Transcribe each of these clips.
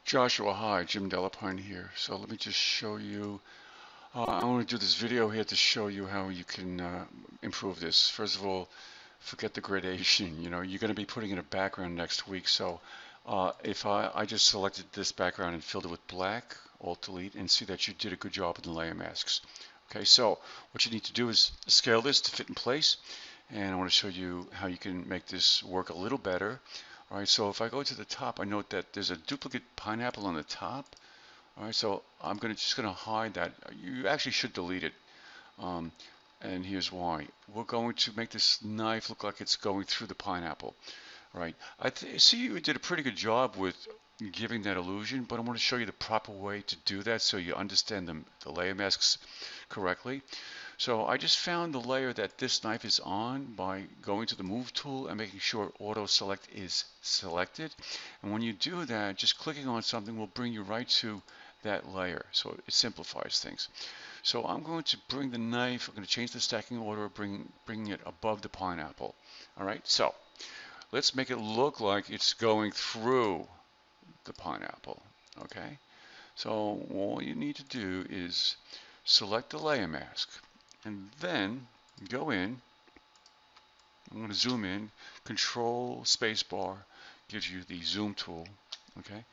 Joshua, hi, Jim Delapine here. So let me just show you. I want to do this video here to show you how you can improve this. First of all, forget the gradation. You know, you're going to be putting in a background next week. So if I just selected this background and filled it with black, Alt Delete, and see that you did a good job with the layer masks. Okay, so what you need to do is scale this to fit in place. And I want to show you how you can make this work a little better. All right, so if I go to the top, I note that there's a duplicate pineapple on the top. All right, so I'm just gonna hide that. You actually should delete it. Um, and here's why. We're going to make this knife look like it's going through the pineapple. All right, I see you did a pretty good job with giving that illusion, but I want to show you the proper way to do that so you understand the layer masks correctly. So I just found the layer that this knife is on by going to the move tool and making sure auto select is selected. And when you do that, just clicking on something will bring you right to that layer. So it simplifies things. So I'm going to bring the knife, I'm going to change the stacking order, bring it above the pineapple. All right, so let's make it look like it's going through the pineapple. Okay, so all you need to do is select the layer mask and then go in. I'm going to zoom in. Control spacebar gives you the zoom tool. Okay,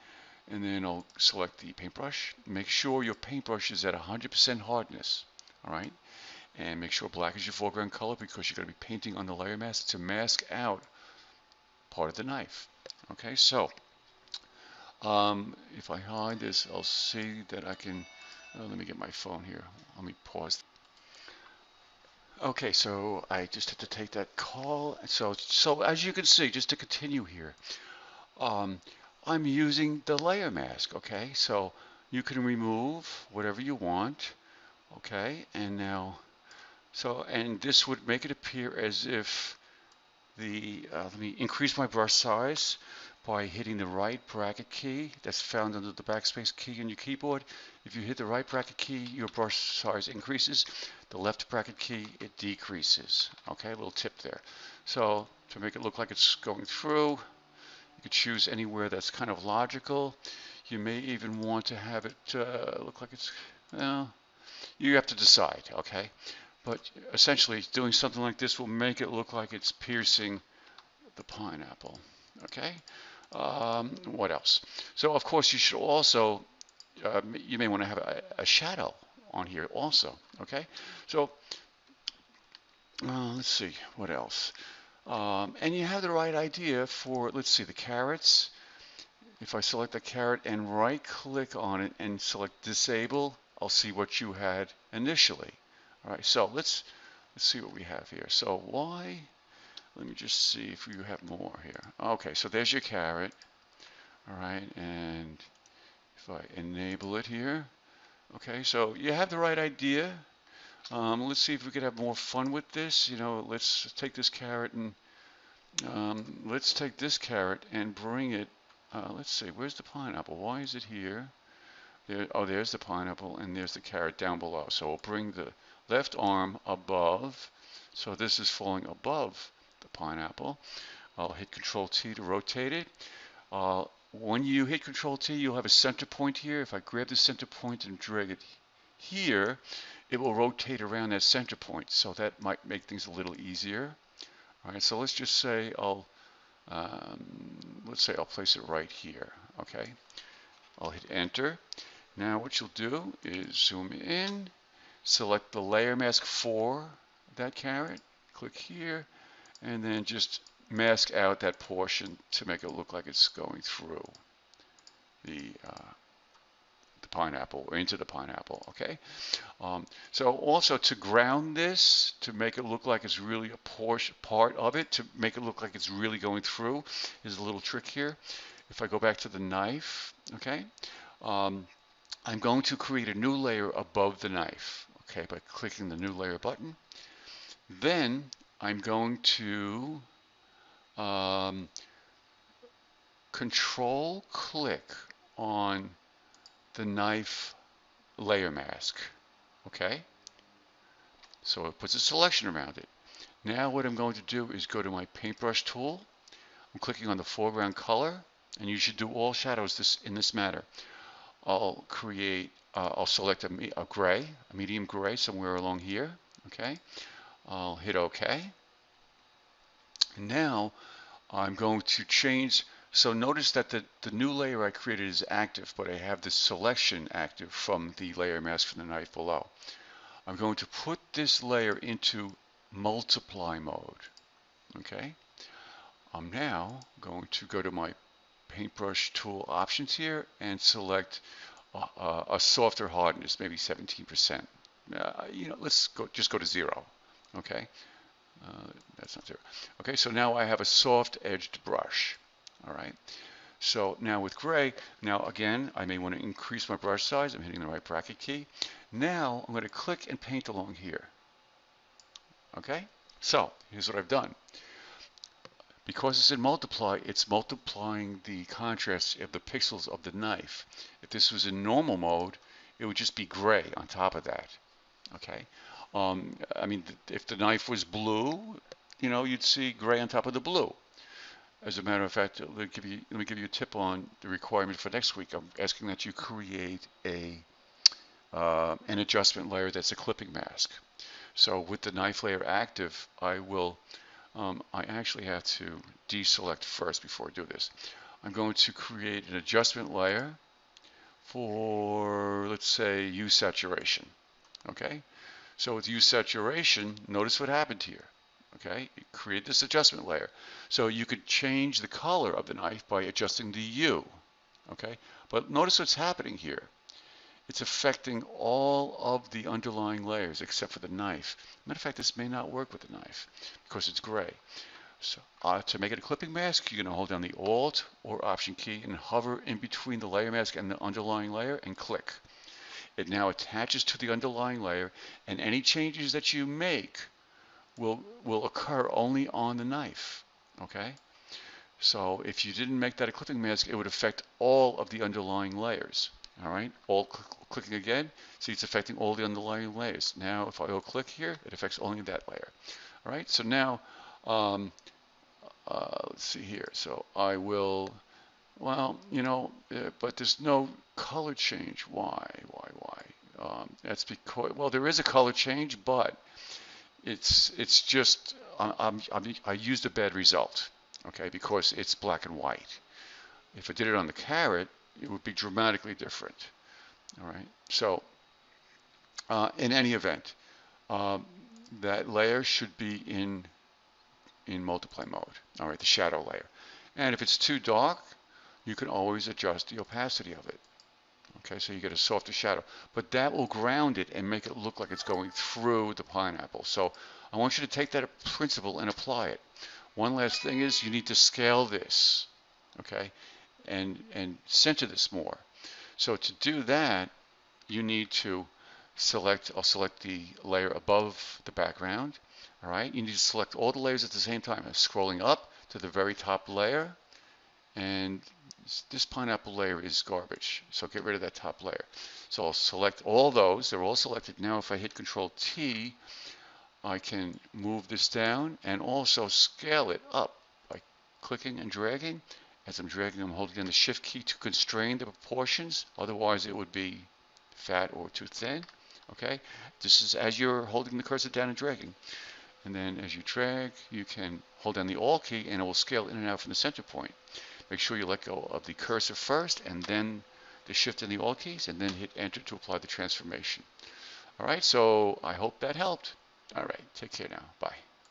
and then I'll select the paintbrush. Make sure your paintbrush is at 100% hardness. All right, and make sure black is your foreground color because you're going to be painting on the layer mask to mask out part of the knife. Okay, so if I hide this, I'll see that I can. Let me get my phone here. Let me pause. Okay, so I just had to take that call. So as you can see, just to continue here, um, I'm using the layer mask. Okay, so you can remove whatever you want. Okay, and now, and this would make it appear as if let me increase my brush size by hitting the right bracket key that's found under the backspace key on your keyboard. If you hit the right bracket key, your brush size increases. The left bracket key, it decreases. Okay, a little tip there. So to make it look like it's going through, you could choose anywhere that's kind of logical. You may even want to have it look like it's, well, you have to decide, okay? But essentially, doing something like this will make it look like it's piercing the pineapple. Okay. What else? So of course you should also you may want to have a shadow on here also. Okay. So let's see what else. And you have the right idea for, let's see, the carrots. If I select the carrot and right click on it and select disable, I'll see what you had initially. All right, so let's see what we have here. So why? Let me just see if you have more here. Okay, so there's your carrot. All right, and if I enable it here, okay, so you have the right idea. Let's see if we could have more fun with this. You know, let's take this carrot and bring it. Let's see, where's the pineapple? Why is it here? There, oh, there's the pineapple, and there's the carrot down below. So we'll bring the left arm above. So this is falling above the pineapple. I'll hit Control T to rotate it. When you hit Control T, you'll have a center point here. If I grab the center point and drag it here, it will rotate around that center point. So that might make things a little easier. All right, so let's just say let's say I'll place it right here. Okay, I'll hit Enter. Now what you'll do is zoom in, select the layer mask for that carrot, click here, and then just mask out that portion to make it look like it's going through the pineapple or into the pineapple. Okay. So also to ground this, to make it look like it's really a part of it, to make it look like it's really going through, is a little trick here. If I go back to the knife, okay, I'm going to create a new layer above the knife. Okay, by clicking the new layer button. Then I'm going to control click on the knife layer mask. Okay, so it puts a selection around it. Now what I'm going to do is go to my paintbrush tool. I'm clicking on the foreground color, and you should do all shadows in this manner. I'll select a gray, a medium gray somewhere along here. Okay, I'll hit OK. And now I'm going to change. So notice that the new layer I created is active, but I have this selection active from the layer mask from the knife below. I'm going to put this layer into multiply mode. Okay. I'm now going to go to my paintbrush tool options here and select a softer hardness, maybe 17%. Let's just go to 0. Okay. That's not 0. Okay, so now I have a soft edged brush. All right. So now with gray, now again, I may want to increase my brush size. I'm hitting the right bracket key. Now I'm going to click and paint along here. Okay, so here's what I've done. Because it's in multiply, it's multiplying the contrast of the pixels of the knife. If this was in normal mode, it would just be gray on top of that. Okay, I mean, if the knife was blue, you'd see gray on top of the blue. As a matter of fact, let me give you a tip on the requirement for next week. I'm asking that you create an adjustment layer that's a clipping mask. So with the knife layer active, I actually have to deselect first before I do this. I'm going to create an adjustment layer for, let's say, hue saturation. Okay, so with hue saturation, notice what happened here. Okay, create this adjustment layer. So you could change the color of the knife by adjusting the hue. Okay, but notice what's happening here. It's affecting all of the underlying layers except for the knife. Matter of fact, this may not work with the knife because it's gray. So to make it a clipping mask, you're going to hold down the Alt or Option key and hover in between the layer mask and the underlying layer and click. It now attaches to the underlying layer, and any changes that you make will occur only on the knife. Okay? So if you didn't make that a clipping mask, it would affect all of the underlying layers. All right, clicking again, see it's affecting all the underlying layers. Now if I go click here, it affects only that layer. All right, so now let's see here. So I will, well, but there's no color change. Why? That's because, well, there is a color change, but it's just I used a bad result. Okay, because it's black and white. If I did it on the carrot, it would be dramatically different. All right. So in any event, that layer should be in multiply mode. All right, the shadow layer. And if it's too dark, you can always adjust the opacity of it. Okay, so you get a softer shadow. But that will ground it and make it look like it's going through the pineapple. So I want you to take that principle and apply it. One last thing is you need to scale this. Okay. And center this more. So to do that, you need to I'll select the layer above the background. All right, you need to select all the layers at the same time. I'm scrolling up to the very top layer, and this pineapple layer is garbage. So get rid of that top layer. So I'll select all those. They're all selected. Now if I hit Control T, I can move this down and also scale it up by clicking and dragging. As I'm dragging, I'm holding down the Shift key to constrain the proportions. Otherwise, it would be fat or too thin. Okay, this is as you're holding the cursor down and dragging. And then as you drag, you can hold down the Alt key and it will scale in and out from the center point. Make sure you let go of the cursor first and then the Shift and the Alt keys, and then hit Enter to apply the transformation. All right, so I hope that helped. All right, take care now. Bye.